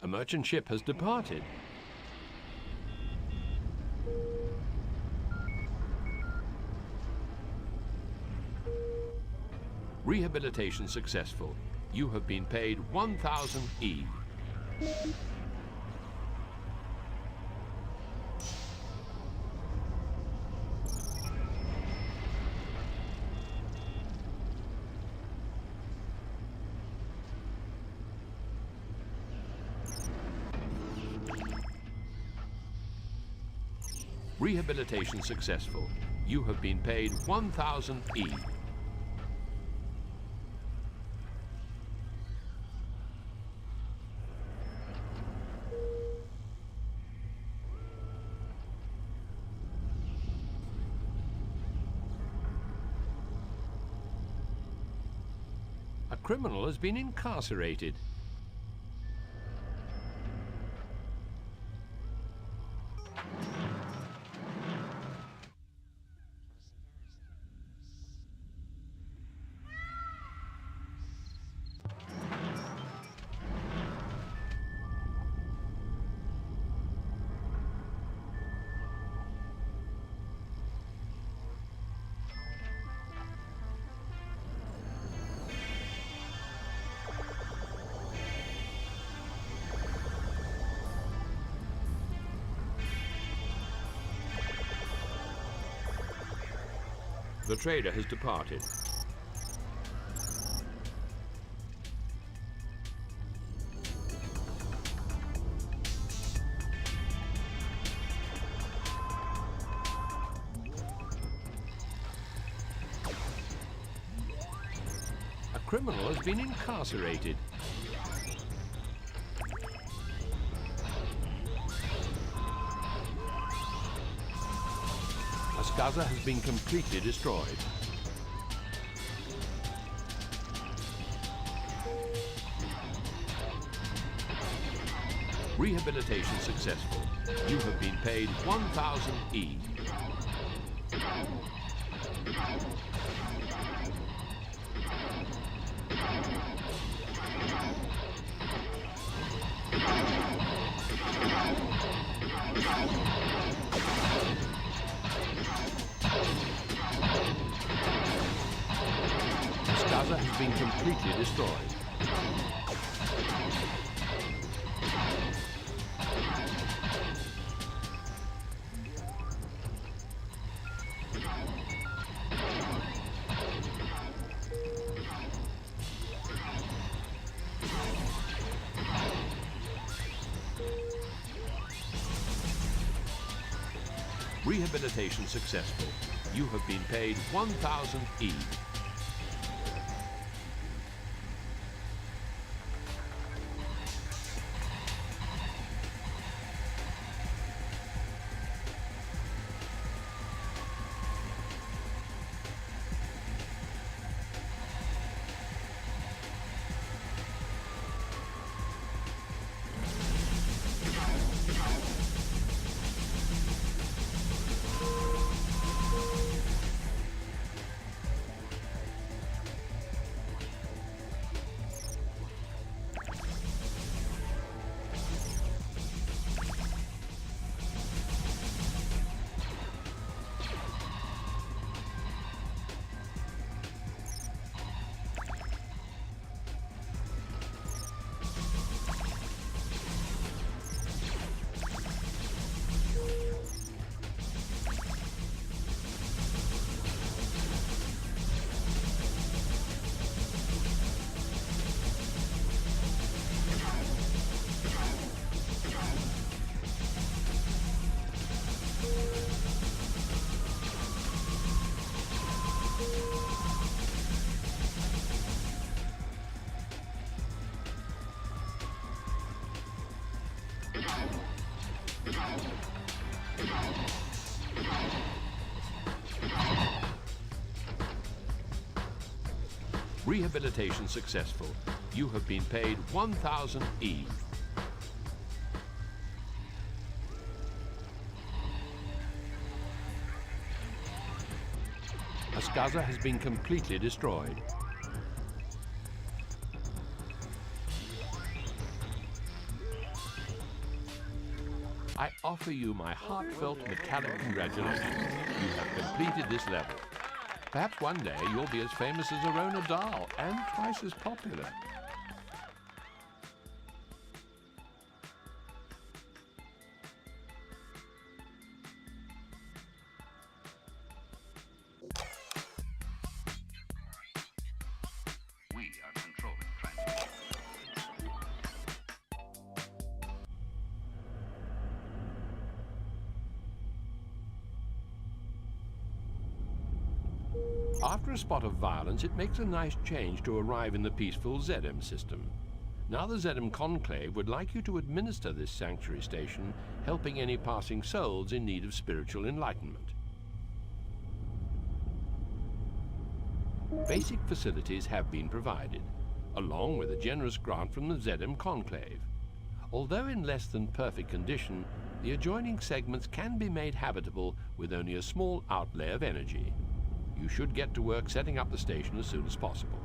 A merchant ship has departed. Rehabilitation successful. You have been paid 1,000 E. Rehabilitation successful. You have been paid 1,000 E. A criminal has been incarcerated. The trader has departed. A criminal has been incarcerated. Gaza has been completely destroyed. Rehabilitation successful. You have been paid 1,000 E. Gaza has been completely destroyed. Rehabilitation successful. You have been paid 1,000 E. Rehabilitation successful. You have been paid 1,000 E. Askaza has been completely destroyed. I offer you my heartfelt metallic congratulations. You have completed this level. Perhaps one day you'll be as famous as Arona Dahl and twice as popular. We are controlling transport. After a spot of violence, it makes a nice change to arrive in the peaceful Zedem system. Now the Zedem Conclave would like you to administer this sanctuary station, helping any passing souls in need of spiritual enlightenment. Basic facilities have been provided, along with a generous grant from the Zedem Conclave. Although in less than perfect condition, the adjoining segments can be made habitable with only a small outlay of energy. You should get to work setting up the station as soon as possible.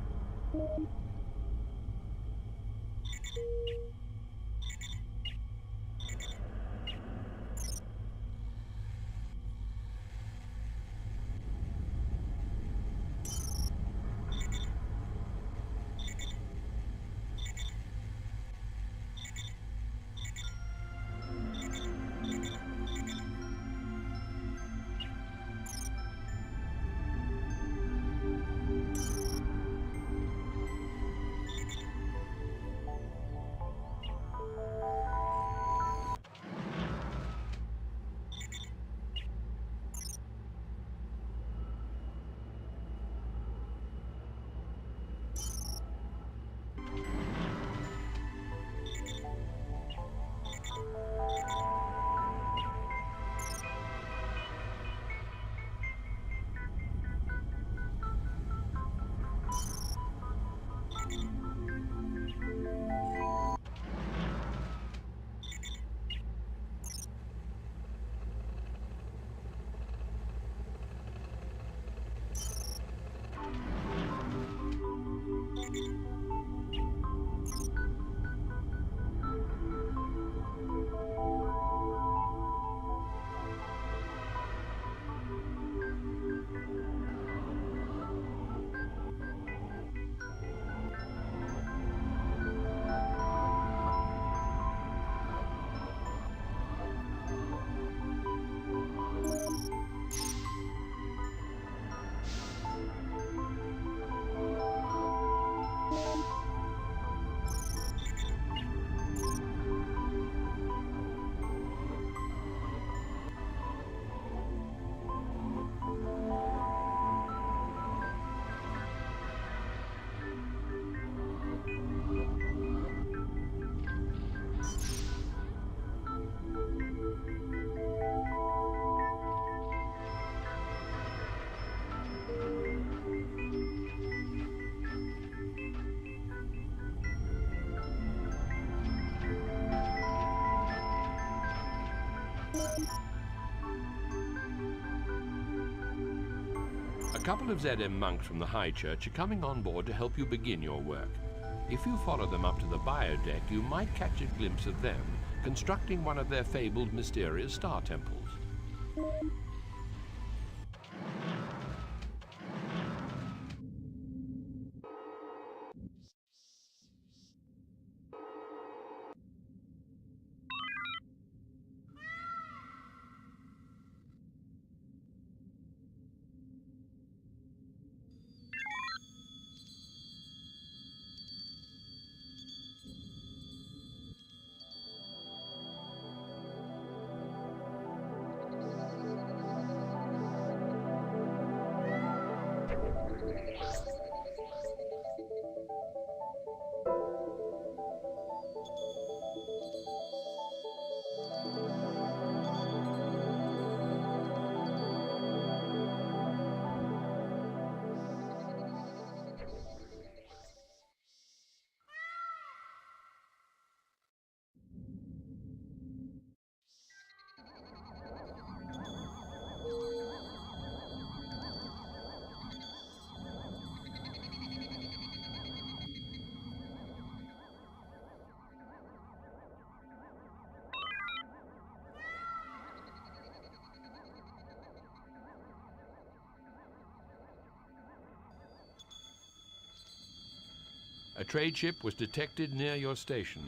A couple of Zedem monks from the High Church are coming on board to help you begin your work. If you follow them up to the biodeck, you might catch a glimpse of them constructing one of their fabled mysterious star temples. trade ship was detected near your station.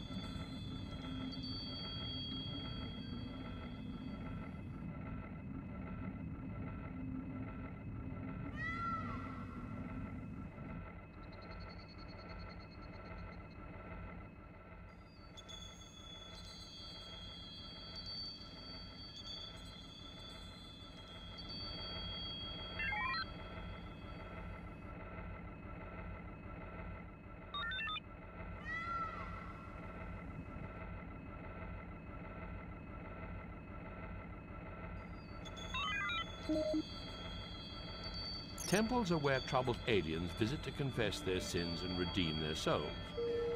Temples are where troubled aliens visit to confess their sins and redeem their souls.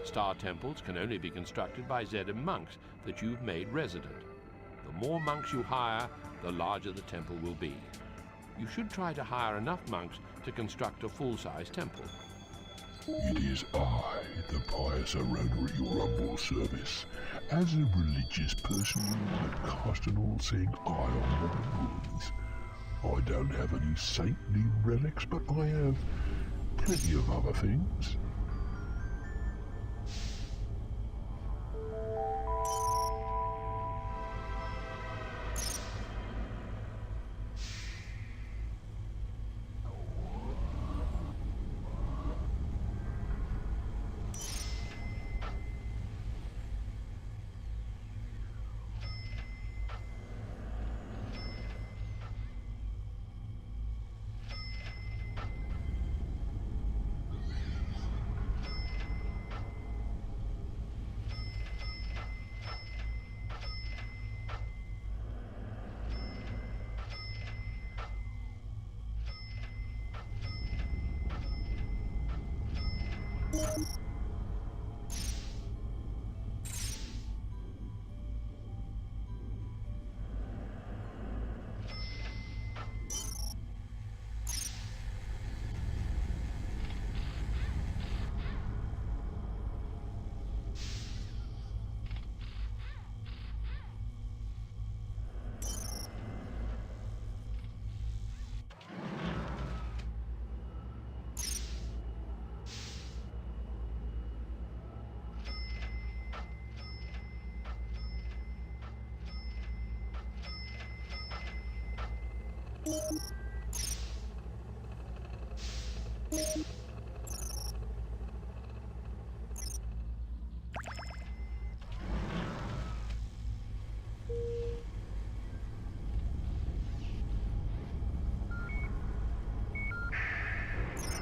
Star temples can only be constructed by Zedem monks that you've made resident. The more monks you hire, the larger the temple will be. You should try to hire enough monks to construct a full-size temple. It is I, the pious Arona at your humble service. As a religious person, I cast an all-seeing eye on my ruins. I don't have any saintly relics, but I have plenty of other things.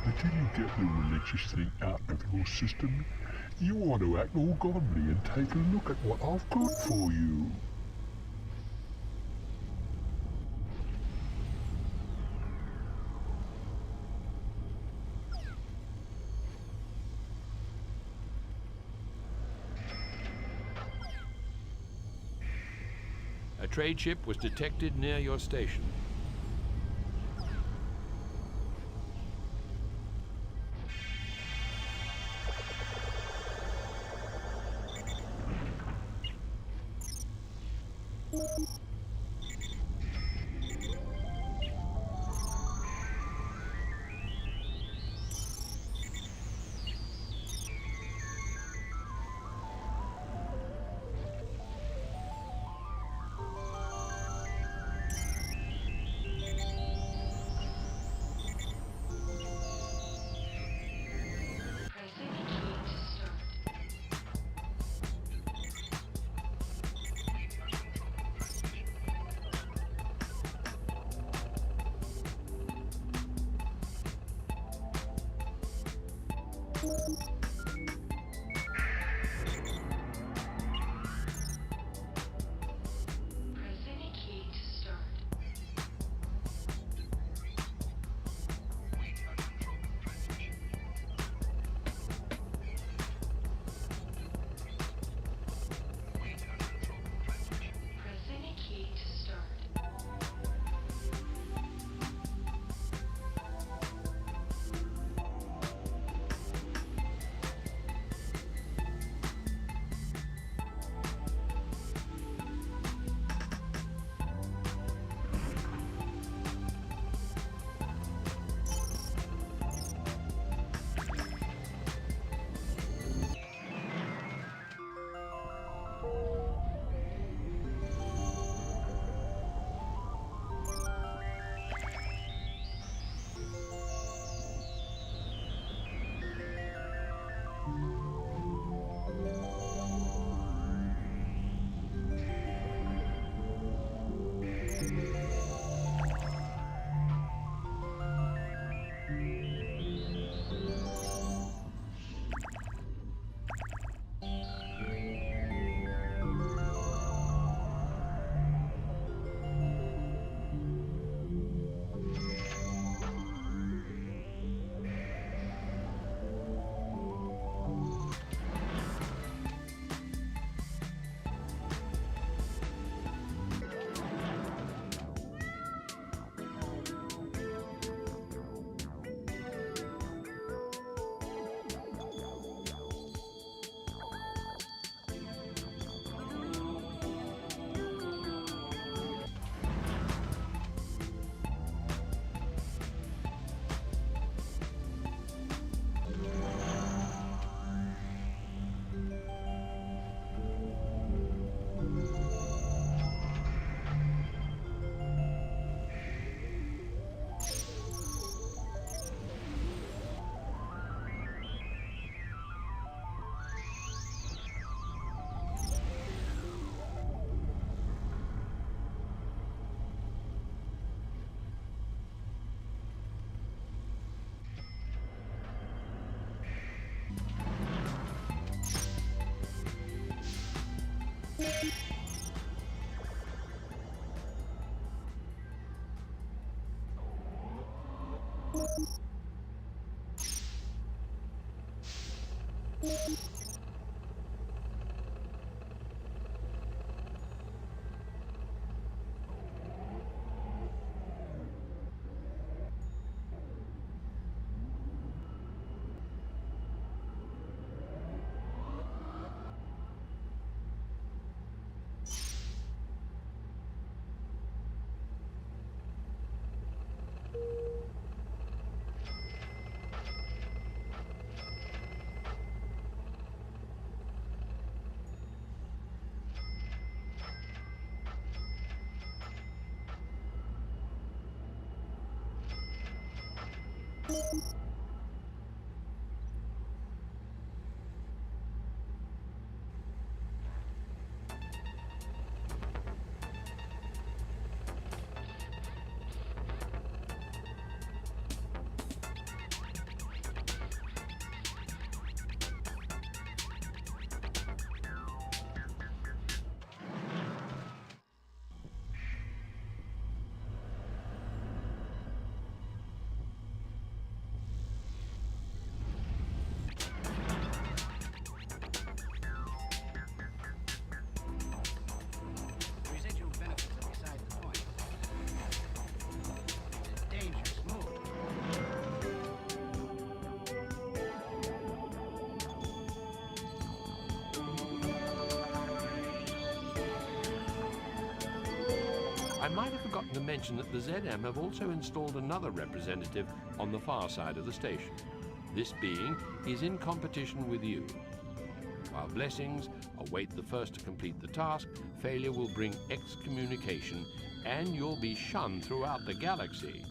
Until you get the religious thing out of your system, you want to act all godly and take a look at what I've got for you. A trade ship was detected near your station. I might have forgotten to mention that the ZM have also installed another representative on the far side of the station. This being is in competition with you. While blessings await the first to complete the task, failure will bring excommunication and you'll be shunned throughout the galaxy.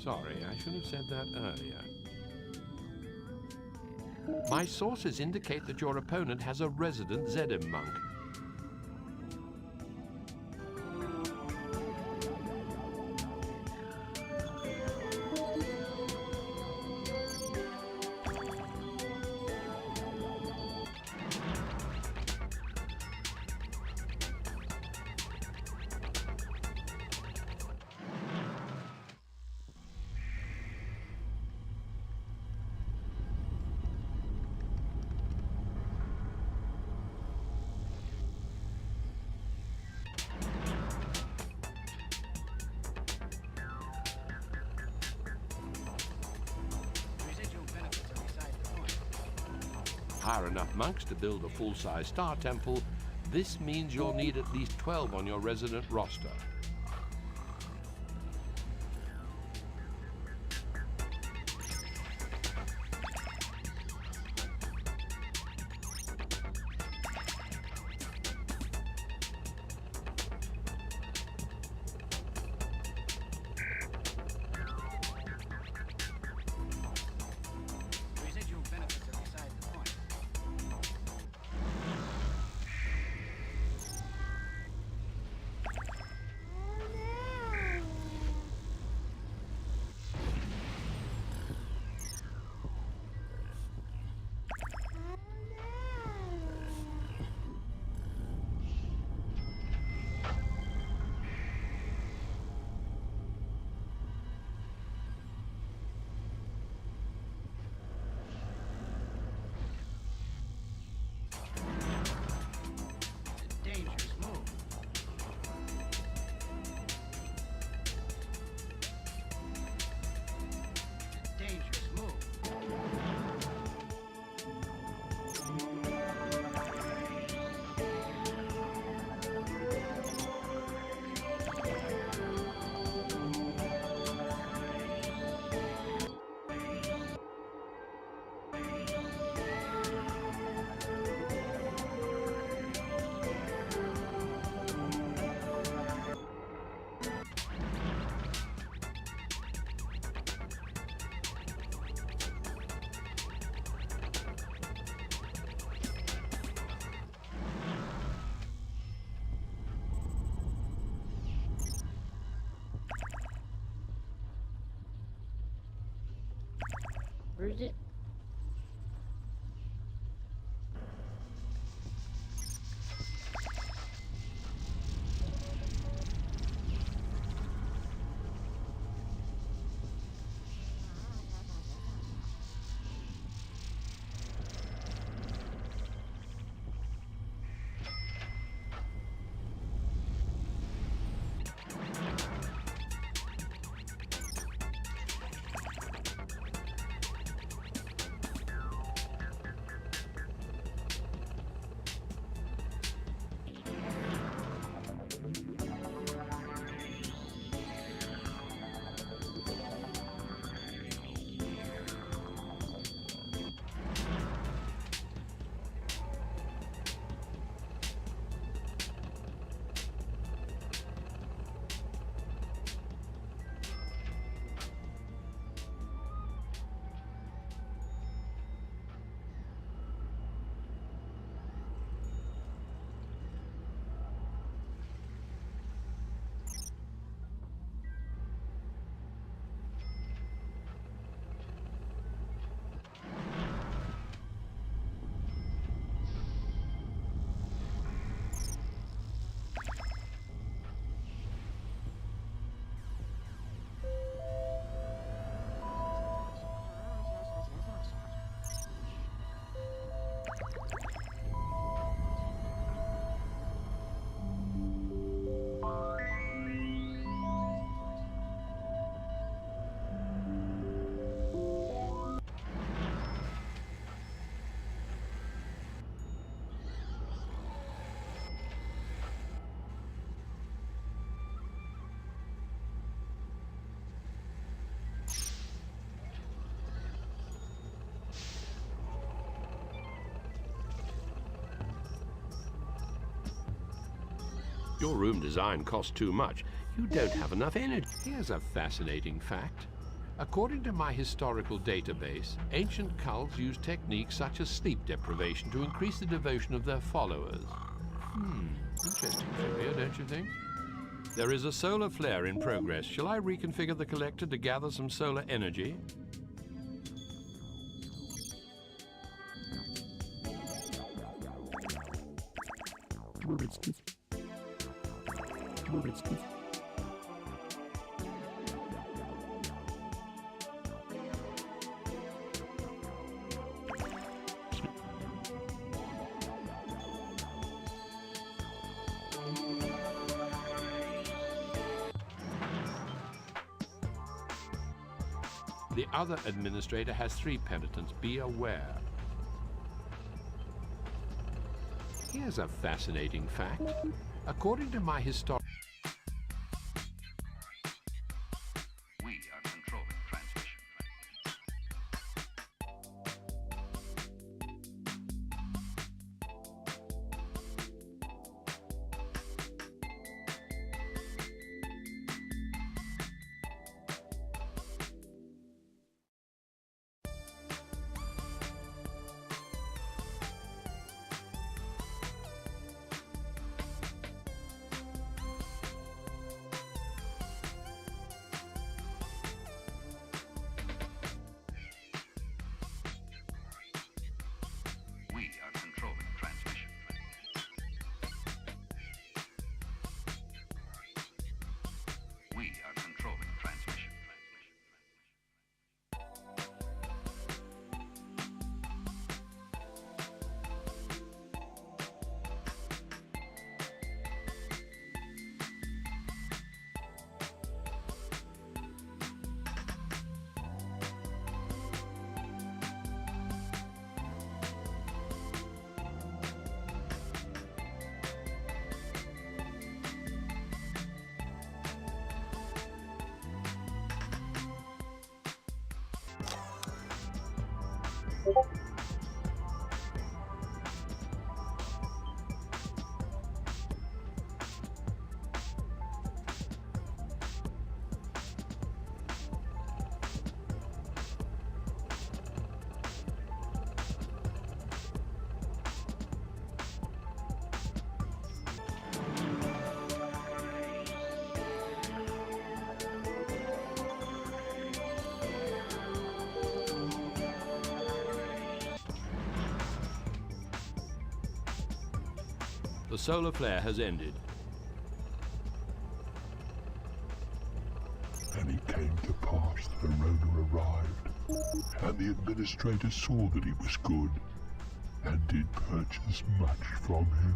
Sorry, I should have said that earlier. My sources indicate that your opponent has a resident ZM monk. Hire enough monks to build a full-size star temple. This means you'll need at least 12 on your resident roster. Residual benefits are beside the point. Dangerous move. Dangerous move. Where's it? Your room design costs too much. You don't have enough energy. Here's a fascinating fact. According to my historical database, ancient cults used techniques such as sleep deprivation to increase the devotion of their followers. Interesting trivia, don't you think? There is a solar flare in progress. Shall I reconfigure the collector to gather some solar energy? The other administrator has 3 penitents. Be aware. Here's a fascinating fact. According to my historical... We are controlling transmission. We are controlling transmission. We are controlling transmission. The solar flare has ended. And it came to pass that a Rona arrived, and the administrator saw that he was good, and did purchase much from him.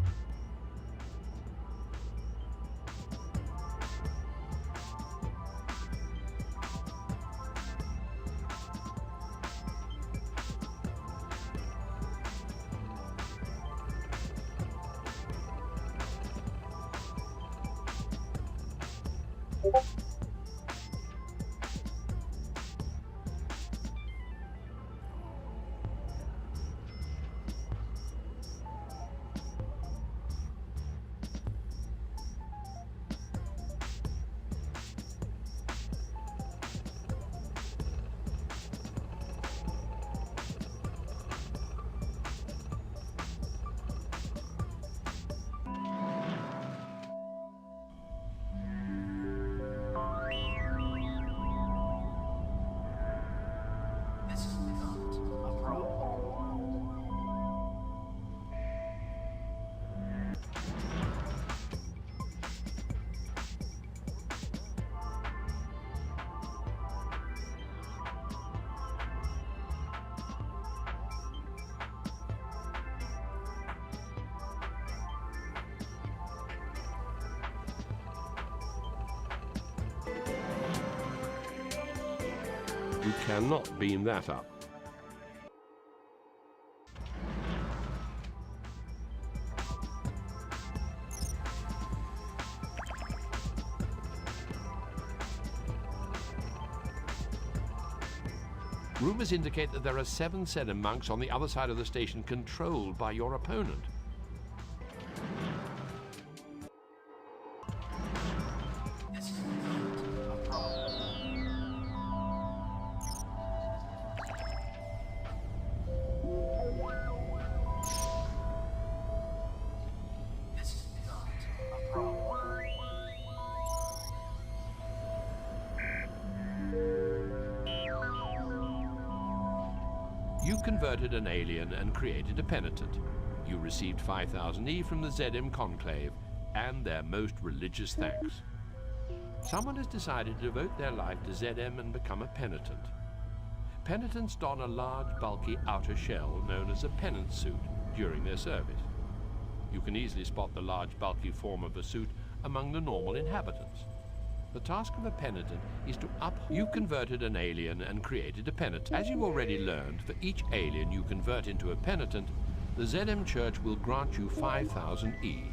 This becomes a problem. You cannot beam that up. Rumors indicate that there are 7 Zedem monks on the other side of the station controlled by your opponent. You converted an alien and created a penitent. You received 5,000 E from the ZM Conclave and their most religious thanks. Someone has decided to devote their life to ZM and become a penitent. Penitents don a large, bulky outer shell known as a penance suit during their service. You can easily spot the large, bulky form of a suit among the normal inhabitants. The task of a penitent is to You converted an alien and created a penitent. As you already learned, for each alien you convert into a penitent, the ZM Church will grant you 5,000 E.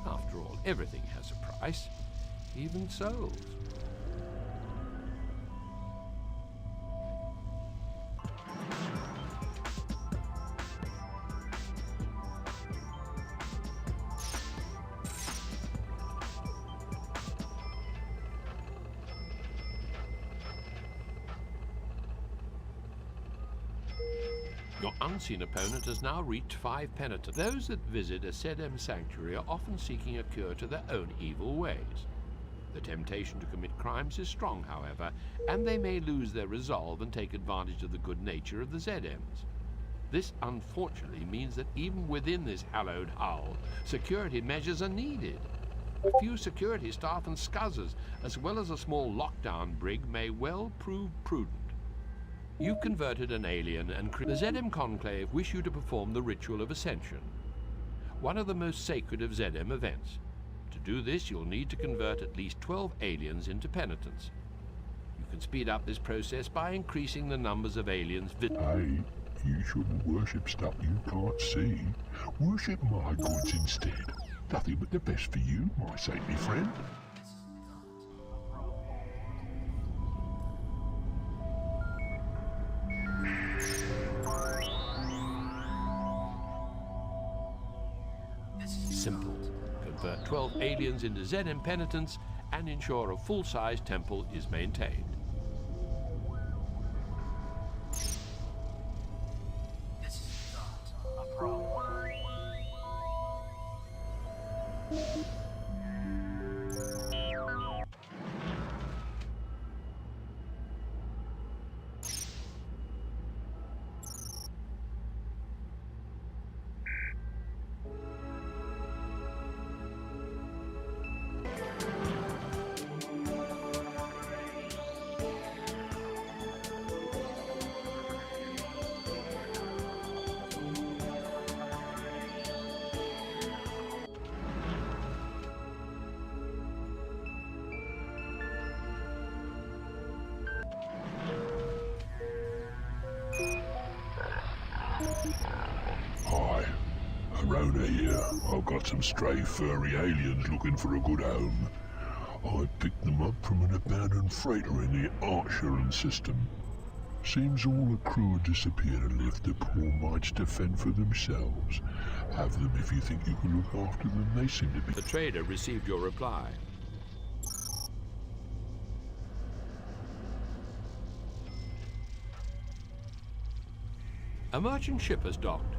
After all, everything has a price, even souls. Your unseen opponent has now reached 5 penitents. Those that visit a ZM sanctuary are often seeking a cure to their own evil ways. The temptation to commit crimes is strong, however, and they may lose their resolve and take advantage of the good nature of the ZMs. This unfortunately means that even within this hallowed hull, security measures are needed. A few security staff and scuzzers, as well as a small lockdown brig, may well prove prudent. You converted an alien and the ZM Conclave wish you to perform the ritual of ascension, one of the most sacred of ZM events. To do this, you'll need to convert at least 12 aliens into penitents. You can speed up this process by increasing the numbers of aliens. Hey, you shouldn't worship stuff you can't see. Worship my goods instead. Nothing but the best for you, my saintly friend. Simple. Convert 12 aliens into ZM penitents and ensure a full-size temple is maintained. This is not a problem. Hi, Arona here. I've got some stray furry aliens looking for a good home. I picked them up from an abandoned freighter in the Archeron system. Seems all the crew have disappeared and left the poor mites to fend for themselves. Have them if you think you can look after them. They seem to be... The trader received your reply. A merchant ship has docked.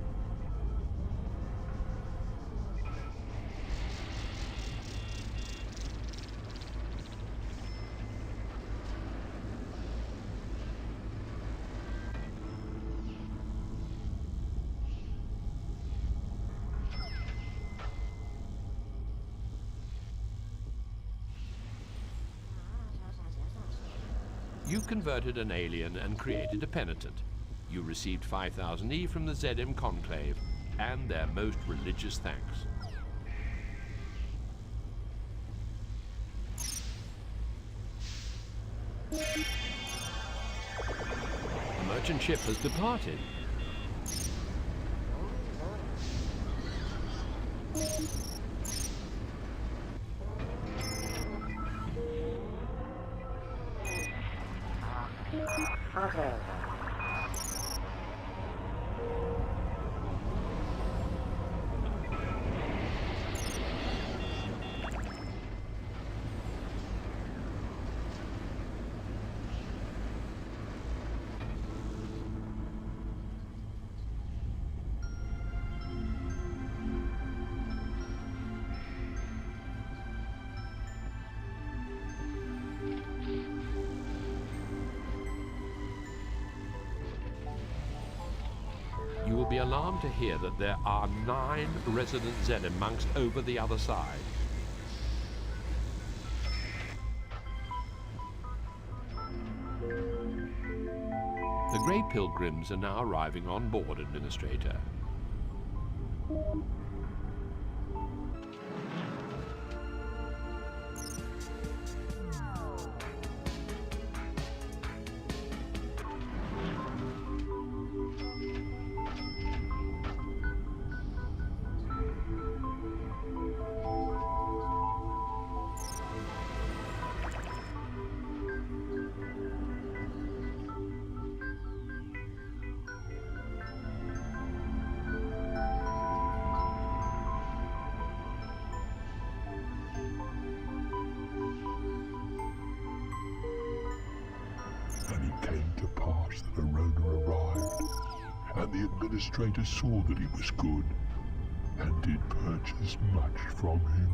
You converted an alien and created a penitent. You received 5,000 E from the ZM Conclave and their most religious thanks. The merchant ship has departed. be alarmed to hear that there are 9 resident Zedem monks over the other side. The Grey Pilgrims are now arriving on board, Administrator. And it came to pass that Arona arrived, and the administrator saw that he was good, and did purchase much from him.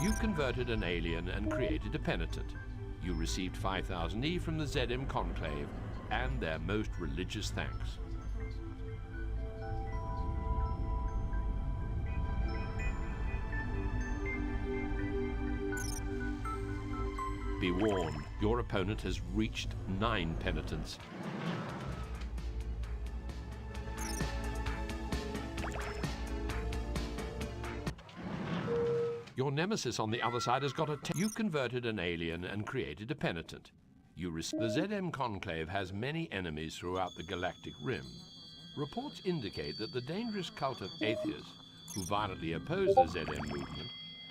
You converted an alien and created a penitent. You received 5,000 E from the Zedem Conclave and their most religious thanks. Be warned, your opponent has reached 9 penitents. Your nemesis on the other side has got a... You converted an alien and created a penitent. The Zedem Conclave has many enemies throughout the galactic rim. Reports indicate that the dangerous cult of atheists, who violently oppose the Zedem movement,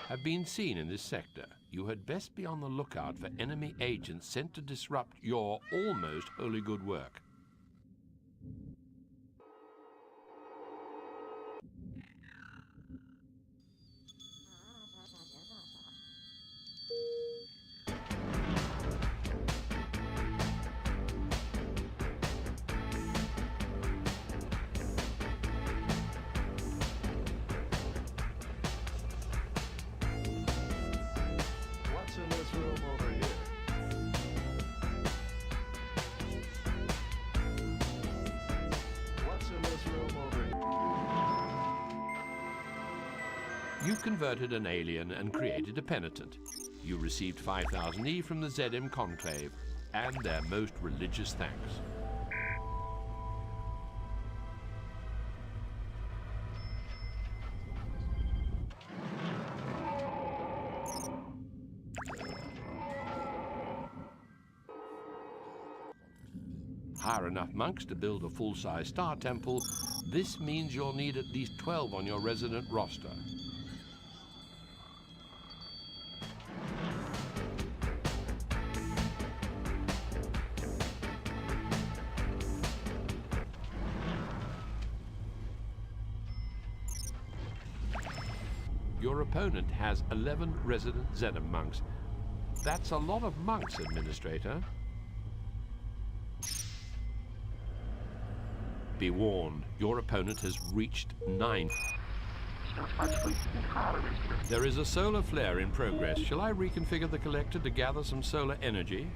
have been seen in this sector. You had best be on the lookout for enemy agents sent to disrupt your almost holy good work. What's in this room over here? What's in this room over here? You converted an alien and created a penitent. You received 5,000 E from the Zedem Conclave and their most religious thanks. Hire enough monks to build a full-size star temple. This means you'll need at least 12 on your resident roster. Your opponent has 11 resident Zedem monks. That's a lot of monks, Administrator. Be warned, your opponent has reached 9. There is a solar flare in progress. Shall I reconfigure the collector to gather some solar energy?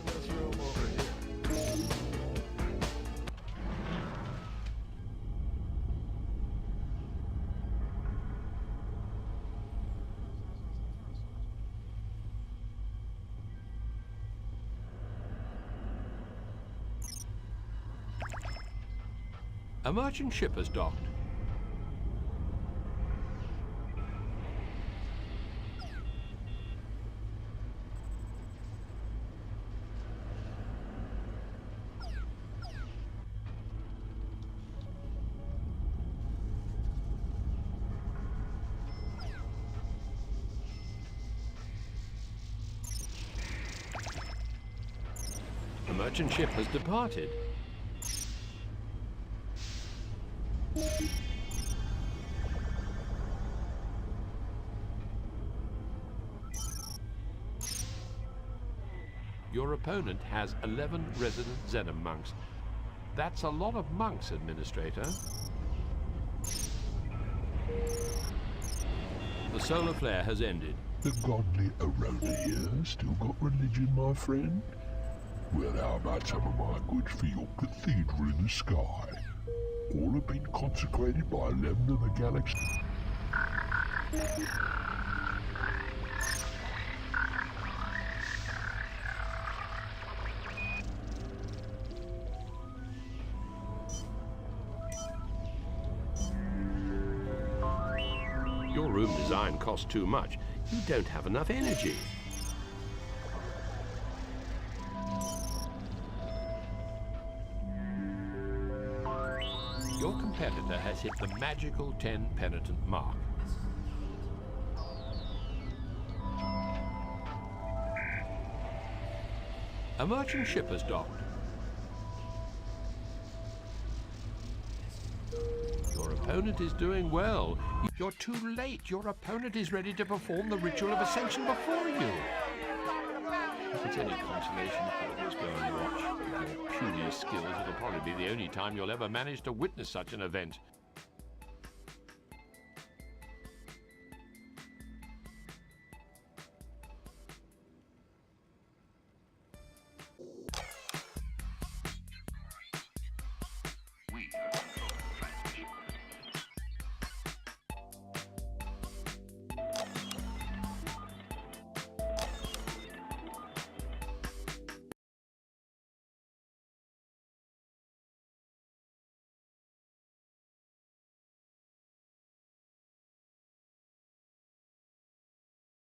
What's in this room over here? A merchant ship has docked. The merchant ship has departed. Your opponent has 11 resident Zedem monks. That's a lot of monks, Administrator. The solar flare has ended. The godly Arona here still got religion, my friend? Well, how about some of my goods for your cathedral in the sky? All have been consecrated by 11 of the galaxy. Your room design costs too much. You don't have enough energy. Your competitor has hit the magical 10 penitent mark. A merchant ship has docked. Your opponent is doing well. You're too late. Your opponent is ready to perform the ritual of ascension before you. If it's any consolation, you just go and watch. With your puny skills, it'll probably be the only time you'll ever manage to witness such an event.